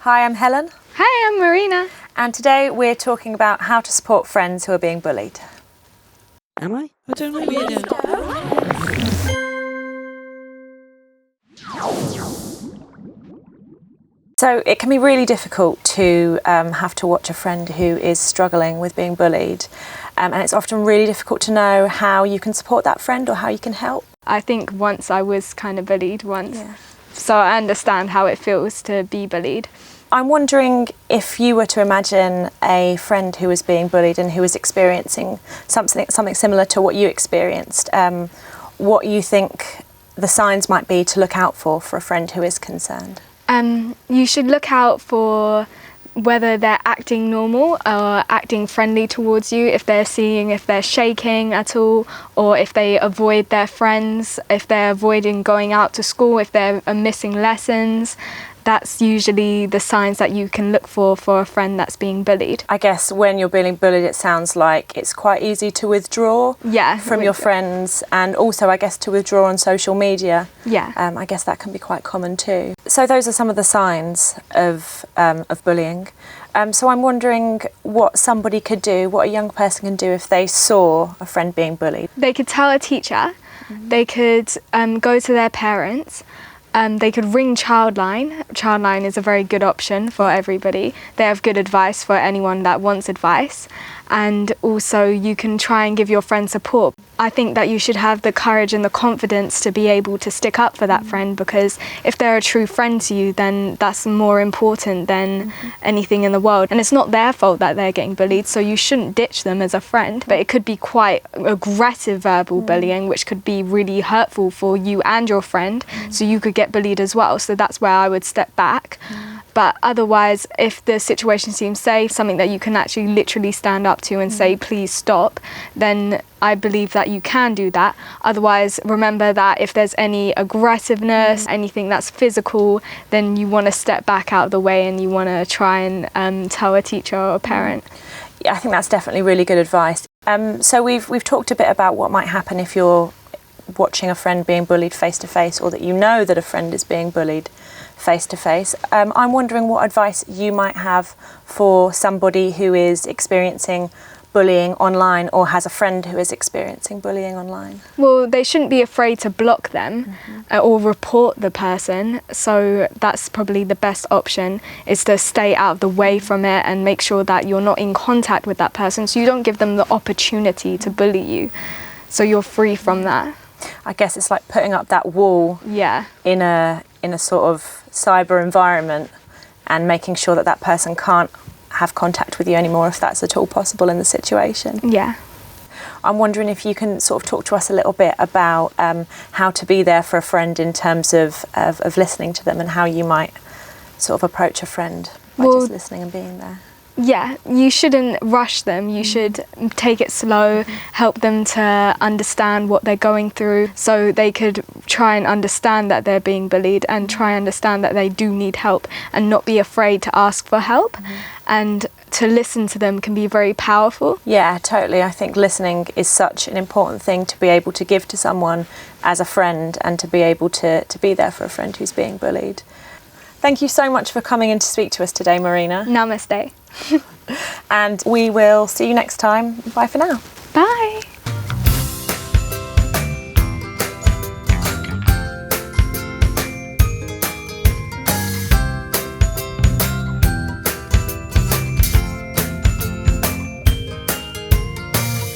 Hi, I'm Helen. Hi, I'm Marina. And today we're talking about how to support friends who are being bullied. Am I? I don't know. So it can be really difficult to have to watch a friend who is struggling with being bullied. And it's often really difficult to know how you can support that friend or how you can help. I think once I was kind of bullied once, so I understand how it feels to be bullied. I'm wondering if you were to imagine a friend who was being bullied and who was experiencing something similar to what you experienced, what you think the signs might be to look out for a friend who is concerned. You should look out for whether they're acting normal or acting friendly towards you, if they're shaking at all, or if they avoid their friends, if they're avoiding going out to school, if they're missing lessons. That's usually the signs that you can look for a friend that's being bullied. I guess when you're being bullied, it sounds like it's quite easy to withdraw from your friends, and also I guess to withdraw on social media. I guess that can be quite common too. So those are some of the signs of bullying. So I'm wondering what somebody could do, what a young person can do if they saw a friend being bullied. They could tell a teacher, they could go to their parents. They could ring Childline. Childline is a very good option for everybody. They have good advice for anyone that wants advice. And also you can try and give your friend support. I think that you should have the courage and the confidence to be able to stick up for that friend, because if they're a true friend to you, then that's more important than anything in the world. And it's not their fault that they're getting bullied, so you shouldn't ditch them as a friend. But it could be quite aggressive verbal bullying, which could be really hurtful for you and your friend, so you could get bullied as well. So that's where I would step back. But otherwise, if the situation seems safe, something that you can actually literally stand up to and say, please stop, then I believe that you can do that. Otherwise, remember that if there's any aggressiveness, anything that's physical, then you want to step back out of the way and you want to try and tell a teacher or a parent. Yeah, I think that's definitely really good advice. So we've talked a bit about what might happen if you're watching a friend being bullied face to face, or that you know that a friend is being bullied face to face. I'm wondering what advice you might have for somebody who is experiencing bullying online or has a friend who is experiencing bullying online. Well, they shouldn't be afraid to block them or report the person. So that's probably the best option, is to stay out of the way from it and make sure that you're not in contact with that person, so you don't give them the opportunity to bully you. So you're free from that. I guess it's like putting up that wall in a sort of cyber environment and making sure that that person can't have contact with you anymore, if that's at all possible in the situation. I'm wondering if you can sort of talk to us a little bit about how to be there for a friend in terms of listening to them, and how you might sort of approach a friend by just listening and being there. Yeah, you shouldn't rush them. You should take it slow, help them to understand what they're going through, so they could try and understand that they're being bullied and try and understand that they do need help, and not be afraid to ask for help. And to listen to them can be very powerful. Yeah, totally. I think listening is such an important thing to be able to give to someone as a friend, and to be able to be there for a friend who's being bullied. Thank you so much for coming in to speak to us today, Marina. Namaste. And we will see you next time. Bye for now.